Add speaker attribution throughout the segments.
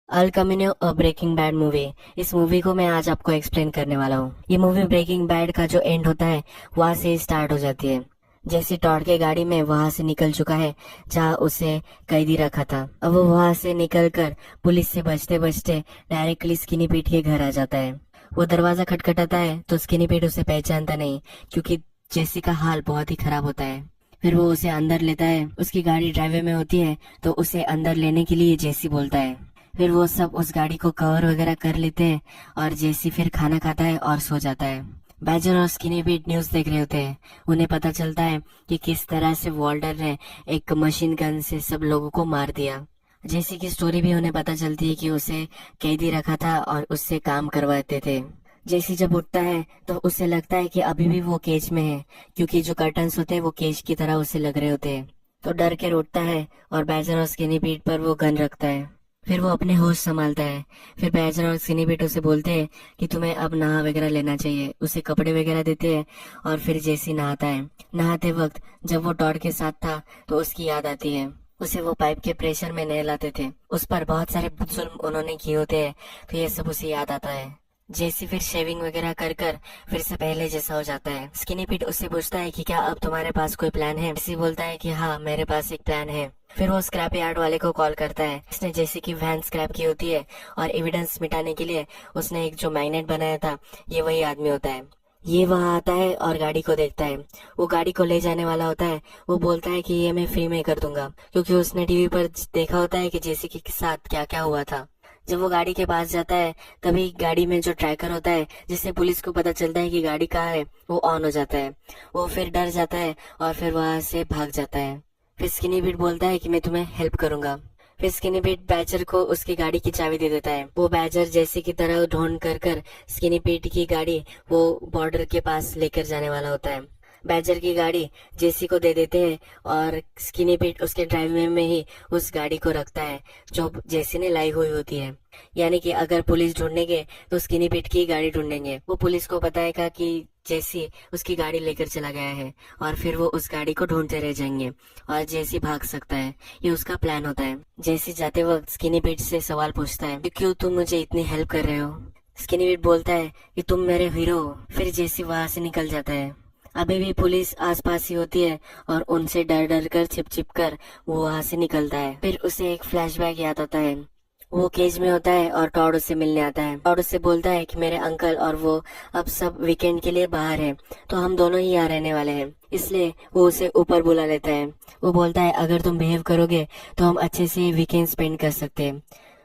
Speaker 1: Al Camino a Breaking Bad movie. इस movie को मैं आज आपको एक्सप्लेन करने वाला हूँ। ये मूवी ब्रेकिंग बैड का जो एंड होता है वहां से स्टार्ट हो जाती है। जैसे टॉड के गाड़ी में वहां से निकल चुका है जहाँ उसे कैदी रखा था। अब वो वहां से निकल कर पुलिस से बचते बचते डायरेक्टली स्किनी पीट के घर आ जाता है। वो दरवाजा खटखटाता है तो स्किनी पीट उसे पहचानता नहीं, क्योंकि जेसी का हाल बहुत ही खराब होता है। फिर वो उसे अंदर लेता है। उसकी गाड़ी ड्राइवे में होती है तो उसे अंदर लेने के लिए जेसी बोलता है। फिर वो सब उस गाड़ी को कवर वगैरह कर लेते हैं और जेसी फिर खाना खाता है और सो जाता है। बैजर और स्किनी बीट न्यूज देख रहे होते हैं। उन्हें पता चलता है कि किस तरह से वॉल्टर ने एक मशीन गन से सब लोगों को मार दिया। जेसी की स्टोरी भी उन्हें पता चलती है कि उसे कैदी रखा था और उससे काम करवाते थे। जेसी जब उठता है तो उसे लगता है कि अभी भी वो केज में है, क्योंकि जो कर्टन्स होते हैं वो केज की तरह उसे लग रहे होते हैं। तो डर के उठता है और बैजर और स्किनी बीट पर वो गन रखता है। फिर वो अपने होश संभालता है। फिर बैजर और स्किनी बीट उसे बोलते हैं कि तुम्हें अब नहा वगैरह लेना चाहिए। उसे कपड़े वगैरह देते हैं और फिर जेसी नहाता है। नहाते वक्त जब वो टॉड के साथ था तो उसकी याद आती है। उसे वो पाइप के प्रेशर में नहलाते थे। उस पर बहुत सारे जुल्म उन्होंने किए होते हैं, तो ये सब उसे याद आता है। जेसी फिर शेविंग वगैरह कर कर फिर से पहले जैसा हो जाता है। स्किनी पीट उससे पूछता है कि क्या अब तुम्हारे पास कोई प्लान है। जेसी बोलता है कि हाँ, मेरे पास एक प्लान है। फिर वो स्क्रैप यार्ड वाले को कॉल करता है। इसने जेसी की वैन स्क्रैप की होती है और एविडेंस मिटाने के लिए उसने एक जो मैग्नेट बनाया था, ये वही आदमी होता है। ये वहां आता है और गाड़ी को देखता है। वो गाड़ी को ले जाने वाला होता है। वो बोलता है कि ये मैं फ्री में कर दूंगा, क्योंकि उसने टीवी पर देखा होता है कि जेसी के साथ क्या क्या हुआ था। जब वो गाड़ी के पास जाता है तभी गाड़ी में जो ट्रैकर होता है, जिससे पुलिस को पता चलता है कि गाड़ी कहाँ है, वो ऑन हो जाता है। वो फिर डर जाता है और फिर वहां से भाग जाता है। फिर स्किनी बीट बोलता है कि मैं तुम्हें हेल्प करूंगा। फिर स्किनी बीट बैजर को उसकी गाड़ी की चाबी दे देता है। वो बैजर जैसे की तरह ढूंढ कर कर स्किनी बीट की गाड़ी वो बॉर्डर के पास लेकर जाने वाला होता है। बैजर की गाड़ी जेसी को दे देते हैं और स्किनी पीट उसके ड्राइववे में ही उस गाड़ी को रखता है जो जेसी ने लाई हुई होती है। यानी कि अगर पुलिस ढूंढेंगे तो स्किनी पीट की गाड़ी ढूंढेंगे। वो पुलिस को बताएगा कि जेसी उसकी गाड़ी लेकर चला गया है और फिर वो उस गाड़ी को ढूंढते रह जाएंगे और जेसी भाग सकता है। ये उसका प्लान होता है। जेसी जाते वक्त स्किनी पीट से सवाल पूछता है कि क्यों तुम मुझे इतनी हेल्प कर रहे हो। स्किनी पीट बोलता है कि तुम मेरे हीरो हो। फिर जेसी वहां से निकल जाता है। अभी भी पुलिस आसपास ही होती है और उनसे डर डर कर छिप छिप कर वो वहां से निकलता है। फिर उसे एक फ्लैशबैक याद आता है। वो केज में होता है और टॉड उससे मिलने आता है। टॉड उससे बोलता है कि मेरे अंकल और वो अब सब वीकेंड के लिए बाहर हैं, तो हम दोनों ही यहाँ रहने वाले हैं। इसलिए वो उसे ऊपर बुला लेता है। वो बोलता है अगर तुम बिहेव करोगे तो हम अच्छे से वीकेंड स्पेंड कर सकते हैं।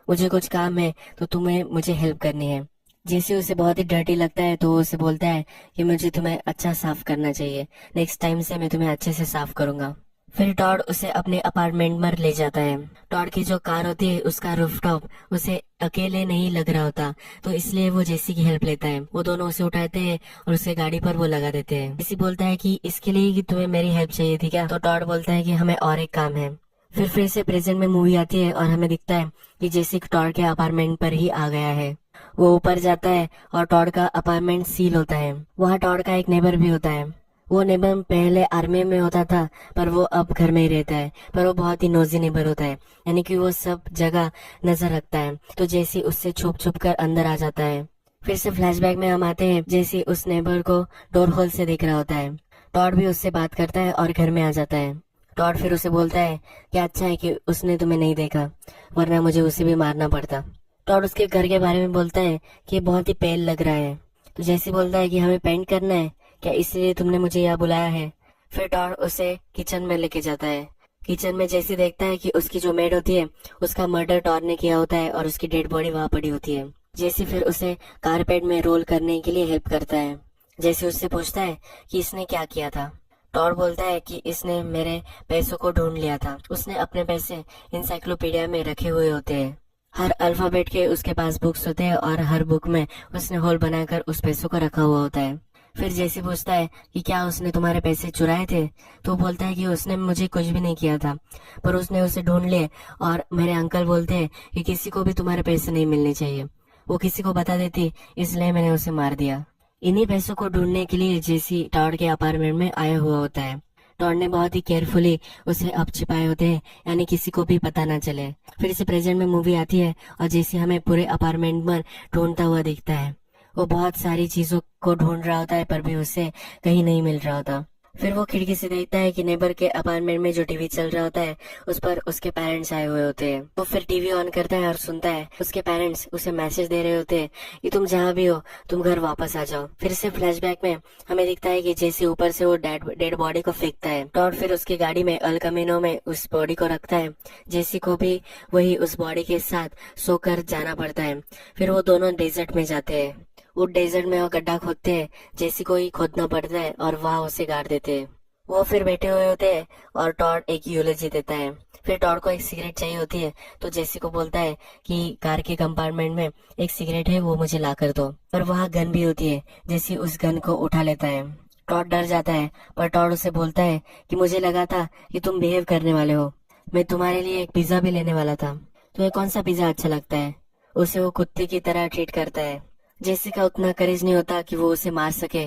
Speaker 1: मुझे कुछ काम है तो तुम्हें मुझे हेल्प करनी है। जैसे उसे बहुत ही डर्टी लगता है तो वो उसे बोलता है कि मुझे तुम्हें अच्छा साफ करना चाहिए। नेक्स्ट टाइम से मैं तुम्हें अच्छे से साफ करूंगा। फिर टॉड उसे अपने अपार्टमेंट में ले जाता है। टॉड की जो कार होती है उसका रूफटॉप उसे अकेले नहीं लग रहा होता, तो इसलिए वो जेसी की हेल्प लेता है। वो दोनों उसे उठाते हैं और उसे गाड़ी पर वो लगा देते हैं। जेसी बोलता है कि इसके लिए कि तुम्हें मेरी हेल्प चाहिए थी क्या। तो टॉड बोलता है कि हमें और एक काम है। फिर से प्रेजेंट में मूवी आती है और हमें दिखता है कि जेसी टॉड के अपार्टमेंट पर ही आ गया है। वो ऊपर जाता है और टॉड का अपार्टमेंट सील होता है। वहाँ टॉड का एक नेबर भी होता है। वो नेबर पहले आर्मी में होता था पर वो अब घर में ही रहता है, पर वो बहुत ही नोजी नेबर होता है, यानी कि वो सब जगह नजर रखता है। तो जैसे उससे छुप छुप कर अंदर आ जाता है। फिर से फ्लैशबैक में हम आते हैं। जैसे उस नेबर को डोर होल से देख रहा होता है। टॉड भी उससे बात करता है और घर में आ जाता है। टॉड फिर उसे बोलता है कि अच्छा है कि उसने तुम्हें नहीं देखा, वरना मुझे उसे भी मारना पड़ता। टॉड उसके घर के बारे में बोलता है कि ये बहुत ही पेल लग रहा है। तो जैसे बोलता है कि हमें पेंट करना है क्या, इसलिए तुमने मुझे यहाँ बुलाया है। फिर टॉड उसे किचन में लेके जाता है। किचन में जैसे देखता है कि उसकी जो मेड होती है उसका मर्डर टॉड ने किया होता है और उसकी डेड बॉडी वहां पड़ी होती है। जैसे फिर उसे कारपेट में रोल करने के लिए हेल्प करता है। जैसे उससे पूछता है कि इसने क्या किया था। टॉड बोलता है कि इसने मेरे पैसों को ढूंढ लिया था। उसने अपने पैसे इंसाइक्लोपीडिया में रखे हुए होते हैं। हर अल्फाबेट के उसके पास बुक्स होते हैं और हर बुक में उसने होल बनाकर उस पैसों को रखा हुआ होता है। फिर जैसे पूछता है कि क्या उसने तुम्हारे पैसे चुराए थे। तो वो बोलता है कि उसने मुझे कुछ भी नहीं किया था, पर उसने उसे ढूंढ लिए और मेरे अंकल बोलते हैं कि किसी को भी तुम्हारे पैसे नहीं मिलने चाहिए। वो किसी को बता देती, इसलिए मैंने उसे मार दिया। इन्हीं पैसों को ढूंढने के लिए जेसी टॉड के अपार्टमेंट में आया हुआ होता है। टॉड ने बहुत ही केयरफुली उसे अब छिपाए होते हैं, यानी किसी को भी पता ना चले। फिर से प्रेजेंट में मूवी आती है और जैसे हमें पूरे अपार्टमेंट में ढूंढता हुआ दिखता है। वो बहुत सारी चीजों को ढूंढ रहा होता है पर भी उसे कहीं नहीं मिल रहा होता। फिर वो खिड़की से देखता है कि नेबर के अपार्टमेंट में जो टीवी चल रहा होता है उस पर उसके पेरेंट्स आए हुए होते हैं। वो फिर टीवी ऑन करता है और सुनता है उसके पेरेंट्स उसे मैसेज दे रहे होते हैं कि तुम जहाँ भी हो तुम घर वापस आ जाओ। फिर से फ्लैशबैक में हमें दिखता है कि जैसे ऊपर से वो डेड बॉडी को फेंकता है। टॉड फिर उसकी गाड़ी में अल कमीनो में उस बॉडी को रखता है। जेसी को भी वही उस बॉडी के साथ सोकर जाना पड़ता है। फिर वो दोनों डेजर्ट में जाते हैं। वो डेजर्ट में वो गड्ढा खोदते हैं, जेसी को ही खोदना पड़ता है और वहाँ उसे गाड़ देते हैं। वो फिर बैठे हुए होते हैं और टॉड एक यूलॉजी देता है। फिर टॉड को एक सिगरेट चाहिए होती है तो जेसी को बोलता है कि कार के कंपार्टमेंट में एक सिगरेट है, वो मुझे ला कर दो। और वहाँ गन भी होती है। जेसी उस गन को उठा लेता है। टॉड डर जाता है पर टॉड उसे बोलता है कि मुझे लगा था कि तुम बिहेव करने वाले हो, मैं तुम्हारे लिए एक पिज्जा भी लेने वाला था। तुम्हें कौन सा पिज्जा अच्छा लगता है? उसे वो कुत्ते की तरह ट्रीट करता है। जेसी का उतना करेज नहीं होता कि वो उसे मार सके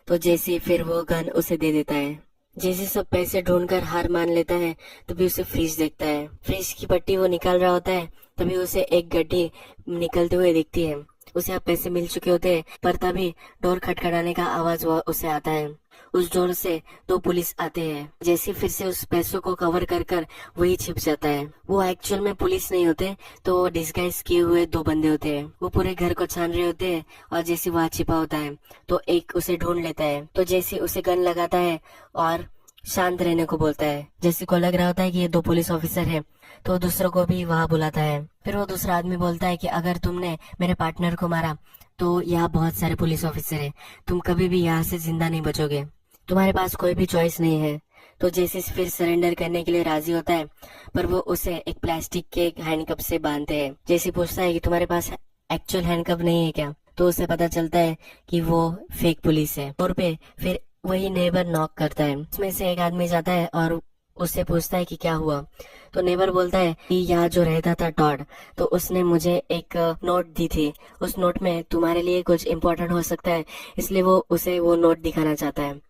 Speaker 1: तो जेसी फिर वो गन उसे दे देता है। जेसी सब पैसे ढूंढकर हार मान लेता है। तभी उसे फ्रिज देखता है। फ्रिज की पट्टी वो निकाल रहा होता है तभी उसे एक गड्ढी निकलते हुए दिखती है। उसे अब पैसे मिल चुके होते हैं पर तभी डोर खटखटाने का आवाज उसे आता है। उस डोर से दो पुलिस आते हैं। जेसी फिर से उस पैसों को कवर कर कर वही छिप जाता है। वो एक्चुअल में पुलिस नहीं होते तो डिस्गाइज किए हुए दो बंदे होते हैं। वो पूरे घर को छान रहे होते हैं और जेसी वहाँ छिपा होता है तो एक उसे ढूंढ लेता है। तो जेसी उसे गन लगाता है और शांत रहने को बोलता है। जेसी को लग रहा होता है कि ये दो पुलिस ऑफिसर है तो दूसरों को भी वहाँ बुलाता है। फिर वो दूसरा आदमी बोलता है कि अगर तुमने मेरे पार्टनर को मारा तो यहाँ बहुत सारे पुलिस ऑफिसर है, तुम कभी भी यहाँ से जिंदा नहीं बचोगे, तुम्हारे पास कोई भी चॉइस नहीं है। तो जेसी फिर सरेंडर करने के लिए राजी होता है पर वो उसे एक प्लास्टिक के हैंडकप से बांधते हैं। जेसी पूछता है कि तुम्हारे पास एक्चुअल हैंडकप नहीं है क्या? तो उसे पता चलता है कि वो फेक पुलिस है। और पे फिर वही नेबर नॉक करता है। उसमें से एक आदमी जाता है और उससे पूछता है कि क्या हुआ। तो नेबर बोलता है कि यहाँ जो रहता था टॉड, तो उसने मुझे एक नोट दी थी। उस नोट में तुम्हारे लिए कुछ इम्पोर्टेंट हो सकता है, इसलिए वो उसे वो नोट दिखाना चाहता है।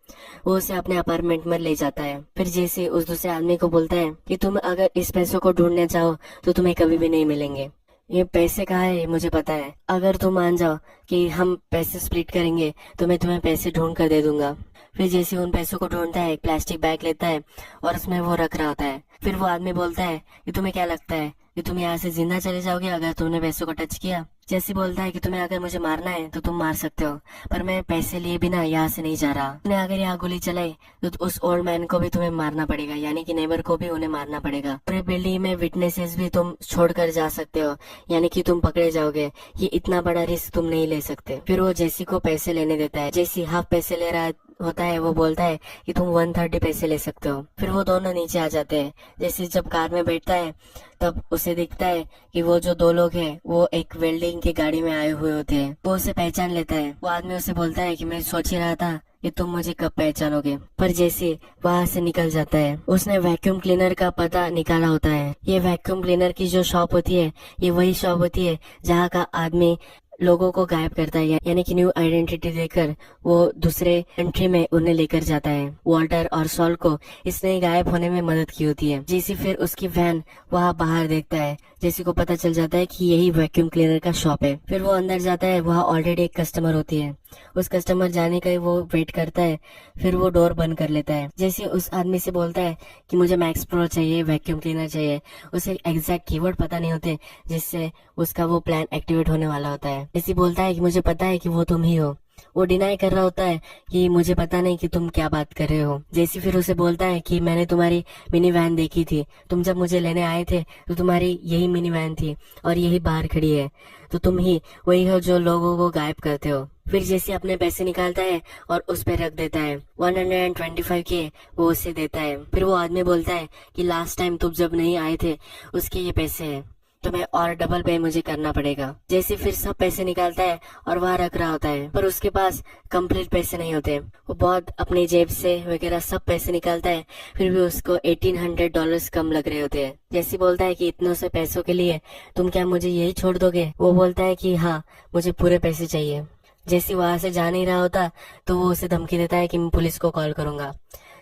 Speaker 1: वो उसे अपने अपार्टमेंट में ले जाता है। फिर जैसे उस दूसरे आदमी को बोलता है कि तुम अगर इस पैसों को ढूंढने चाहो तो तुम्हें कभी भी नहीं मिलेंगे। ये पैसे कहाँ है ये मुझे पता है, अगर तुम मान जाओ कि हम पैसे स्प्लिट करेंगे तो मैं तुम्हें पैसे ढूंढ कर दे दूंगा। फिर जैसे उन पैसों को ढूंढता है, एक प्लास्टिक बैग लेता है और उसमें वो रख रहा होता है। फिर वो आदमी बोलता है कि तुम्हें क्या लगता है कि तुम यहाँ से जिंदा चले जाओगे अगर तुमने पैसों को टच किया? जैसी बोलता है कि तुम्हें अगर मुझे मारना है तो तुम मार सकते हो, पर मैं पैसे लिए बिना यहाँ से नहीं जा रहा। तुमने अगर यहाँ गोली चलाई तो उस ओल्ड मैन को भी तुम्हें मारना पड़ेगा, यानी कि नेबर को भी उन्हें मारना पड़ेगा। पूरे बिल्डिंग में विटनेसेस भी तुम छोड़कर जा सकते हो, यानी कि तुम पकड़े जाओगे। ये इतना बड़ा रिस्क तुम नहीं ले सकते। फिर वो जेसी को पैसे लेने देता है। जेसी हाफ पैसे ले रहा होता है। वो बोलता है कि तुम 130 पैसे ले सकते हो। फिर वो दोनों नीचे आ जाते हैं। जैसे जब कार में बैठता है तब उसे दिखता है कि वो जो दो लोग हैं वो एक वेल्डिंग की गाड़ी में आए हुए होते हैं। वो उसे पहचान लेता है। वो आदमी उसे बोलता है कि मैं सोच ही रहा था कि तुम मुझे कब पहचानोगे, पर जैसे वहाँ से निकल जाता है। उसने वैक्यूम क्लीनर का पता निकाला होता है। ये वैक्यूम क्लीनर की जो शॉप होती है ये वही शॉप होती है जहाँ का आदमी लोगों को गायब करता है, यानी कि न्यू आइडेंटिटी देकर वो दूसरे कंट्री में उन्हें लेकर जाता है। वॉल्टर और सॉल को इसने गायब होने में मदद की होती है। जेसी फिर उसकी वैन वहाँ बाहर देखता है। जेसी को पता चल जाता है कि यही वैक्यूम क्लीनर का शॉप है। फिर वो अंदर जाता है। वहाँ ऑलरेडी एक कस्टमर होती है। उस कस्टमर जाने का वो वेट करता है। फिर वो डोर बंद कर लेता है। जैसे उस आदमी से बोलता है कि मुझे मैक्स प्रो चाहिए, वैक्यूम क्लीनर चाहिए। उसे एग्जैक्ट कीवर्ड पता नहीं होते जिससे उसका वो प्लान एक्टिवेट होने वाला होता है। जैसे बोलता है कि मुझे पता है कि वो तुम ही हो। वो डिनाई कर रहा होता है कि मुझे पता नहीं कि तुम क्या बात कर रहे हो। जेसी फिर उसे बोलता है कि मैंने तुम्हारी मिनी वैन देखी थी, तुम जब मुझे लेने आए थे तो तुम्हारी यही मिनी वैन थी और यही बाहर खड़ी है, तो तुम ही वही हो जो लोगों को गायब करते हो। फिर जेसी अपने पैसे निकालता है और उस पे रख देता है। 125 के वो उसे देता है। फिर वो आदमी बोलता है कि लास्ट टाइम तुम जब नहीं आए थे उसके ये पैसे है, तुम्हें और डबल पे मुझे करना पड़ेगा। जैसे फिर सब पैसे निकालता है और वहाँ रख रहा होता है, पर उसके पास कंप्लीट पैसे नहीं होते। वो बहुत अपनी जेब से वगैरह सब पैसे निकालता है, फिर भी उसको $1800 कम लग रहे होते हैं। जैसे बोलता है कि इतनों से पैसों के लिए तुम क्या मुझे यही छोड़ दोगे? वो बोलता है कि हाँ, मुझे पूरे पैसे चाहिए। जैसे वहां से जा नहीं रहा होता तो वो उसे धमकी देता है कि मैं पुलिस को कॉल करूंगा।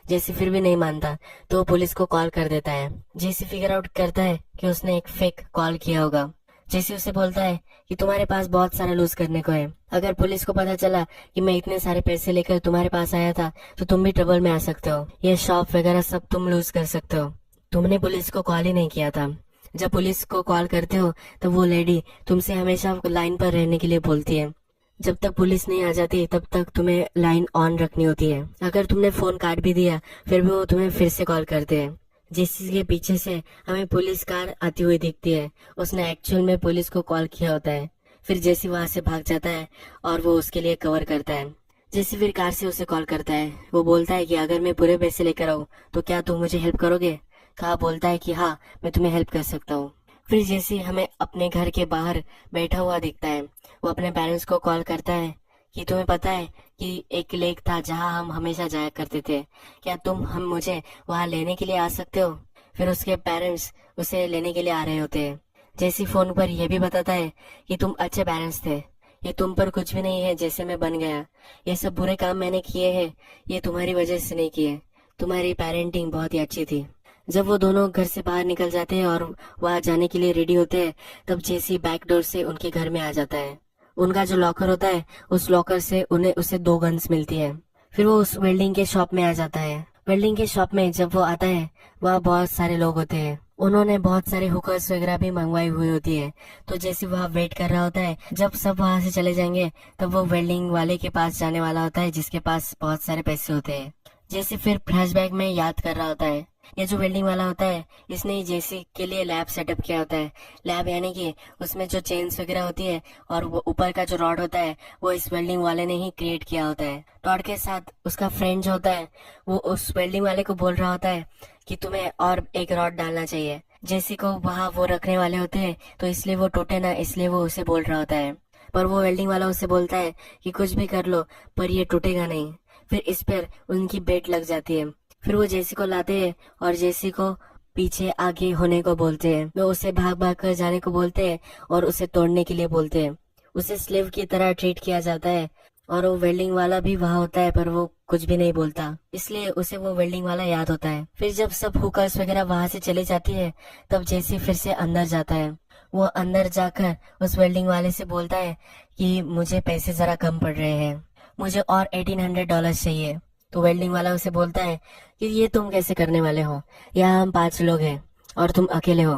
Speaker 1: जेसी फिर भी नहीं मानता तो वो पुलिस को कॉल कर देता है। जेसी फिगर आउट करता है कि उसने एक फेक कॉल किया होगा। जेसी उसे बोलता है कि तुम्हारे पास बहुत सारा लूज करने को है। अगर पुलिस को पता चला कि मैं इतने सारे पैसे लेकर तुम्हारे पास आया था तो तुम भी ट्रबल में आ सकते हो। ये शॉप वगैरह सब तुम लूज कर सकते हो। तुमने पुलिस को कॉल ही नहीं किया था। जब पुलिस को कॉल करते हो तब वो लेडी तुमसे हमेशा लाइन पर रहने के लिए बोलती है। जब तक पुलिस नहीं आ जाती तब तक तुम्हें लाइन ऑन रखनी होती है। अगर तुमने फोन काट भी दिया फिर भी वो तुम्हें फिर से कॉल करते हैं। जेसी के पीछे से हमें पुलिस कार आती हुई दिखती है। उसने एक्चुअल में पुलिस को कॉल किया होता है। फिर जेसी वहां से भाग जाता है और वो उसके लिए कवर करता है। जेसी फिर कार से उसे कॉल करता है। वो बोलता है कि अगर मैं पूरे पैसे लेकर आऊँ तो क्या तुम मुझे हेल्प करोगे। कहा बोलता है कि हाँ, मैं तुम्हें हेल्प कर सकता हूँ। फिर जेसी हमें अपने घर के बाहर बैठा हुआ दिखता है। वो अपने पेरेंट्स को कॉल करता है कि तुम्हें पता है कि एक लेक था जहां हम हमेशा जाया करते थे, क्या तुम हम मुझे वहां लेने के लिए आ सकते हो। फिर उसके पेरेंट्स उसे लेने के लिए आ रहे होते हैं। जेसी फोन पर यह भी बताता है कि तुम अच्छे पेरेंट्स थे, ये तुम पर कुछ भी नहीं है जैसे मैं बन गया। ये सब बुरे काम मैंने किए हैं, ये तुम्हारी वजह से नहीं किए। तुम्हारी पेरेंटिंग बहुत ही अच्छी थी। जब वो दोनों घर से बाहर निकल जाते हैं और वहां जाने के लिए रेडी होते हैं तब जेसी बैक डोर से उनके घर में आ जाता है। उनका जो लॉकर होता है उस लॉकर से उन्हें उसे 2 गन्स मिलती है। फिर वो उस वेल्डिंग के शॉप में आ जाता है। वेल्डिंग के शॉप में जब वो आता है वहाँ बहुत सारे लोग होते हैं। उन्होंने बहुत सारे हुकर्स वगैरह भी मंगवाई हुई होती है। तो जैसे वहाँ वेट कर रहा होता है, जब सब वहाँ से चले जाएंगे तब वो वेल्डिंग वाले के पास जाने वाला होता है जिसके पास बहुत सारे पैसे होते हैं। जैसे फिर फ्लैशबैक में याद कर रहा होता है, ये जो वेल्डिंग वाला होता है इसने ही जेसी के लिए लैब सेटअप किया होता है। लैब यानी कि उसमें जो चेन्स वगैरह होती है और वो ऊपर का जो रॉड होता है वो इस वेल्डिंग वाले ने ही क्रिएट किया होता है। टॉड के साथ उसका फ्रेंड जो होता है वो उस वेल्डिंग वाले को बोल रहा होता है कि तुम्हें और एक रॉड डालना चाहिए। जेसी को वहाँ वो रखने वाले होते हैं तो इसलिए वो टूटे ना, इसलिए वो उसे बोल रहा होता है। पर वो वेल्डिंग वाला उसे बोलता है कि कुछ भी कर लो पर ये टूटेगा नहीं। फिर इस पर उनकी बेट लग जाती है। फिर वो जेसी को लाते हैं और जेसी को पीछे आगे होने को बोलते हैं। वो उसे भाग भाग कर जाने को बोलते हैं और उसे तोड़ने के लिए बोलते हैं। उसे स्लेव की तरह ट्रीट किया जाता है और वो वेल्डिंग वाला भी वहाँ होता है पर वो कुछ भी नहीं बोलता, इसलिए उसे वो वेल्डिंग वाला याद होता है। फिर जब सब हुकर्स वगैरह वहाँ से चले जाती है तब जेसी फिर से अंदर जाता है। वो अंदर जाकर उस वेल्डिंग वाले से बोलता है कि मुझे पैसे जरा कम पड़ रहे हैं, मुझे और $1800 चाहिए। तो वेल्डिंग वाला उसे बोलता है कि ये तुम कैसे करने वाले हो, यहाँ हम 5 लोग हैं और तुम अकेले हो,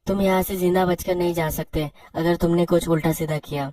Speaker 1: तुम यहाँ से जिंदा बचकर नहीं जा सकते अगर तुमने कुछ उल्टा सीधा किया।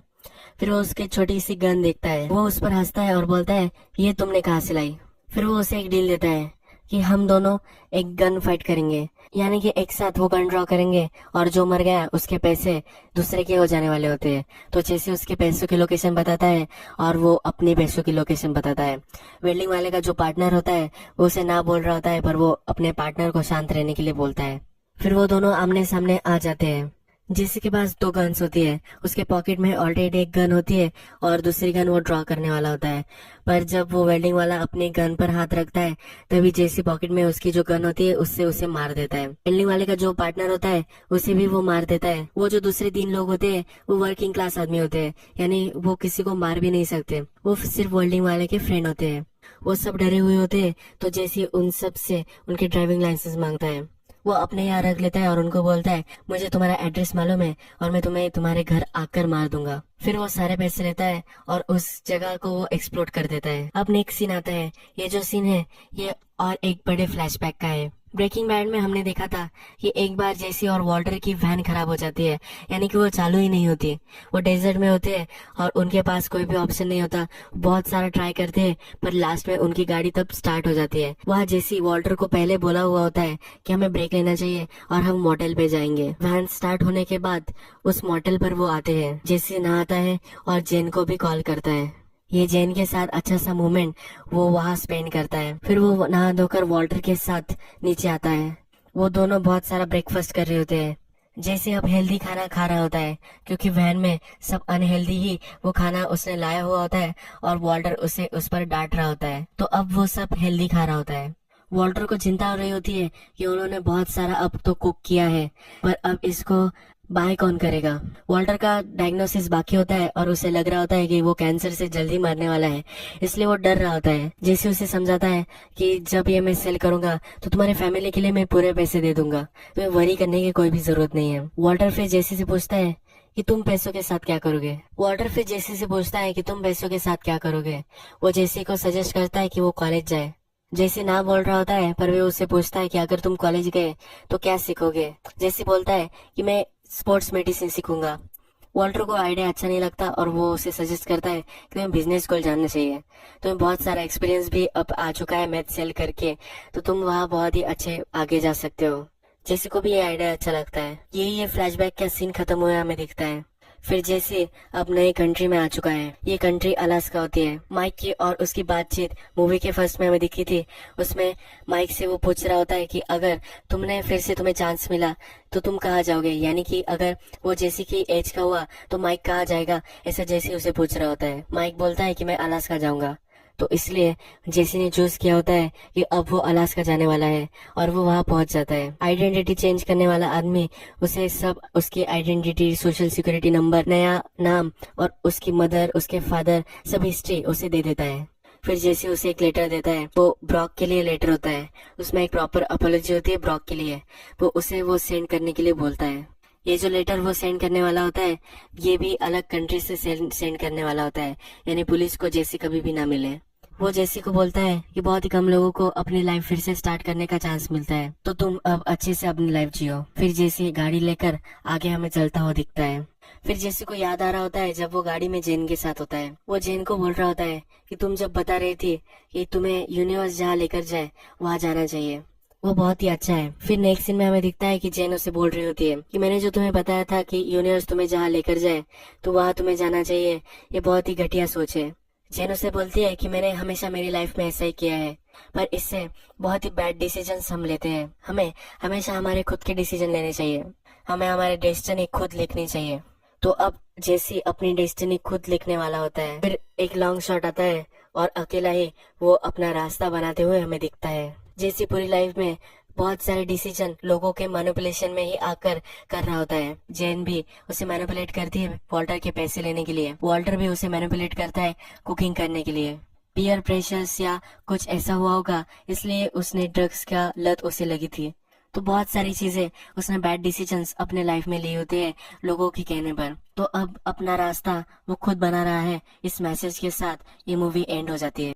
Speaker 1: फिर वो उसकी छोटी सी गन देखता है। वो उस पर हंसता है और बोलता है ये तुमने कहाँ से लाई। फिर वो उसे एक डील देता है कि हम दोनों एक गन फाइट करेंगे, यानी कि एक साथ वो गन ड्रॉ करेंगे और जो मर गया उसके पैसे दूसरे के हो जाने वाले होते हैं। तो जैसे उसके पैसों की लोकेशन बताता है और वो अपने पैसों की लोकेशन बताता है। वेल्डिंग वाले का जो पार्टनर होता है वो उसे ना बोल रहा होता है पर वो अपने पार्टनर को शांत रहने के लिए बोलता है। फिर वो दोनों आमने सामने आ जाते हैं। जेसी के पास 2 गन्स होती है, उसके पॉकेट में ऑलरेडी एक गन होती है और दूसरी गन वो ड्रॉ करने वाला होता है। पर जब वो वेल्डिंग वाला अपनी गन पर हाथ रखता है तभी जेसी पॉकेट में उसकी जो गन होती है उससे उसे मार देता है। वेल्डिंग वाले का जो पार्टनर होता है उसे भी वो मार देता है। वो जो दूसरे 3 लोग होते हैं वो वर्किंग क्लास आदमी होते हैं, यानी वो किसी को मार भी नहीं सकते, वो सिर्फ वेल्डिंग वाले के फ्रेंड होते हैं। वो सब डरे हुए होते हैं तो जेसी उन सब से उनके ड्राइविंग लाइसेंस मांगता है। वो अपने यहाँ रख लेता है और उनको बोलता है मुझे तुम्हारा एड्रेस मालूम है और मैं तुम्हें तुम्हारे घर आकर मार दूंगा। फिर वो सारे पैसे लेता है और उस जगह को वो एक्सप्लोर कर देता है। अब नेक्स्ट सीन आता है। ये जो सीन है ये और एक बड़े फ्लैशबैक का है। ब्रेकिंग बैड में हमने देखा था कि एक बार जेसी और वॉल्टर की वैन खराब हो जाती है, यानी कि वो चालू ही नहीं होती। वो डेजर्ट में होते हैं और उनके पास कोई भी ऑप्शन नहीं होता। बहुत सारा ट्राई करते हैं पर लास्ट में उनकी गाड़ी तब स्टार्ट हो जाती है। वहाँ जेसी वॉल्टर को पहले बोला हुआ होता है कि हमें ब्रेक लेना चाहिए और हम मोटेल पे जाएंगे। वैन स्टार्ट होने के बाद उस मोटेल पर वो आते हैं। जेसी नहाता है और जेन को भी कॉल करता है। ये जेन के साथ अच्छा सा मोमेंट वो वहाँ स्पेंड करता है। फिर वो नहा धोकर वॉल्टर के साथ नीचे आता है। वो दोनों बहुत सारा ब्रेकफास्ट कर रहे होते हैं। जैसे अब हेल्दी खाना खा रहा होता है क्योंकि वैन में सब अनहेल्दी ही वो खाना उसने लाया हुआ होता है और वॉल्टर उसे उस पर डांट रहा होता है। तो अब वो सब हेल्दी खा रहा होता है। वॉल्टर को चिंता हो रही होती है कि उन्होंने बहुत सारा अब तो कुक किया है पर अब इसको बाय कौन करेगा। वॉल्टर का डायग्नोसिस बाकी होता है और उसे लग रहा होता है कि वो कैंसर से जल्दी मरने वाला है, इसलिए वो डर रहा होता है। जेसी उसे समझाता है कि जब ये मैं सेल करूंगा तो तुम्हारे फैमिली के लिए मैं पूरे पैसे दे दूंगा, तुम्हें वरी करने की कोई भी जरूरत नहीं है। वॉल्टर फिर जेसी से पूछता है कि तुम पैसों के साथ क्या करोगे। वॉल्टर फिर जेसी से पूछता है कि तुम पैसों के साथ क्या करोगे। वो जेसी को सजेस्ट करता है कि वो कॉलेज जाए। जेसी ना बोल रहा होता है पर वे उससे पूछता है कि अगर तुम कॉलेज गए तो क्या सीखोगे। जेसी बोलता है कि मैं स्पोर्ट्स मेडिसिन सीखूंगा। वॉल्टर को आइडिया अच्छा नहीं लगता और वो उसे सजेस्ट करता है कि तुम्हें बिजनेस स्कूल जानना चाहिए, तुम्हें बहुत सारा एक्सपीरियंस भी अब आ चुका है मैथ सेल करके, तो तुम वहाँ बहुत ही अच्छे आगे जा सकते हो। जेसी को भी ये आइडिया अच्छा लगता है। यही ये फ्लैशबैक का सीन खत्म हुआ हमें दिखता है। फिर जेसी अब नई कंट्री में आ चुका है। ये कंट्री अलास्का होती है। माइक की और उसकी बातचीत मूवी के फर्स्ट में हमें दिखी थी। उसमें माइक से वो पूछ रहा होता है कि अगर तुमने फिर से तुम्हें चांस मिला तो तुम कहाँ जाओगे, यानी कि अगर वो जेसी की एज का हुआ तो माइक कहाँ जाएगा, ऐसा जेसी उसे पूछ रहा होता है। माइक बोलता है कि मैं अलास्का जाऊंगा। तो इसलिए जेसी ने चूज किया होता है कि अब वो अलास्का जाने वाला है और वो वहां पहुंच जाता है। आइडेंटिटी चेंज करने वाला आदमी उसे सब, उसकी आइडेंटिटी, सोशल सिक्योरिटी नंबर, नया नाम और उसकी मदर, उसके फादर, सब हिस्ट्री उसे दे देता है। फिर जेसी उसे एक लेटर देता है। वो ब्रॉक के लिए लेटर होता है। उसमें एक प्रॉपर अपोलॉजी होती है ब्रॉक के लिए। वो उसे वो सेंड करने के लिए बोलता है। ये जो लेटर वो सेंड करने वाला होता है ये भी अलग कंट्री से सेंड करने वाला होता है, यानी पुलिस को जेसी कभी भी ना मिले। वो जेसी को बोलता है कि बहुत ही कम लोगों को अपनी लाइफ फिर से स्टार्ट करने का चांस मिलता है, तो तुम अब अच्छे से अपनी लाइफ जियो। फिर जेसी गाड़ी लेकर आगे हमें चलता हुआ दिखता है। फिर जेसी को याद आ रहा होता है जब वो गाड़ी में जेन के साथ होता है। वो जेन को बोल रहा होता है कि तुम जब बता रही थी कि तुम्हें यूनिवर्स जहाँ लेकर जाए वहाँ जाना चाहिए, वो बहुत ही अच्छा है। फिर नेक्स्ट सीन में हमें दिखता है कि जेन उसे बोल रही होती है कि मैंने जो तुम्हें बताया था कि यूनिवर्स तुम्हें जहाँ लेकर जाए तो वहाँ तुम्हें जाना चाहिए, ये बहुत ही घटिया सोच है। जेन उसे बोलती है कि मैंने हमेशा मेरी लाइफ में ऐसा ही किया है, पर इससे बहुत ही बैड डिसीजंस हम लेते हैं। हमें हमेशा हमारे खुद के डिसीजन लेने चाहिए, हमें हमारे डेस्टिनी खुद लिखनी चाहिए। तो अब जेसी अपनी डेस्टिनी खुद लिखने वाला होता है। फिर एक लॉन्ग शॉट आता है और अकेला ही वो अपना रास्ता बनाते हुए हमें दिखता है। जेसी पूरी लाइफ में बहुत सारे डिसीजन लोगों के मैनिपुलेशन में ही आकर कर रहा होता है। जेन भी उसे मैनिपुलेट करती है वॉल्टर के पैसे लेने के लिए। वॉल्टर भी उसे मैनिपुलेट करता है कुकिंग करने के लिए। पीयर प्रेशर्स या कुछ ऐसा हुआ होगा इसलिए उसने ड्रग्स का लत उसे लगी थी। तो बहुत सारी चीजें उसने बैड डिसीजंस अपने लाइफ में लिए होते हैं लोगों के कहने पर। तो अब अपना रास्ता वो खुद बना रहा है। इस मैसेज के साथ ये मूवी एंड हो जाती है।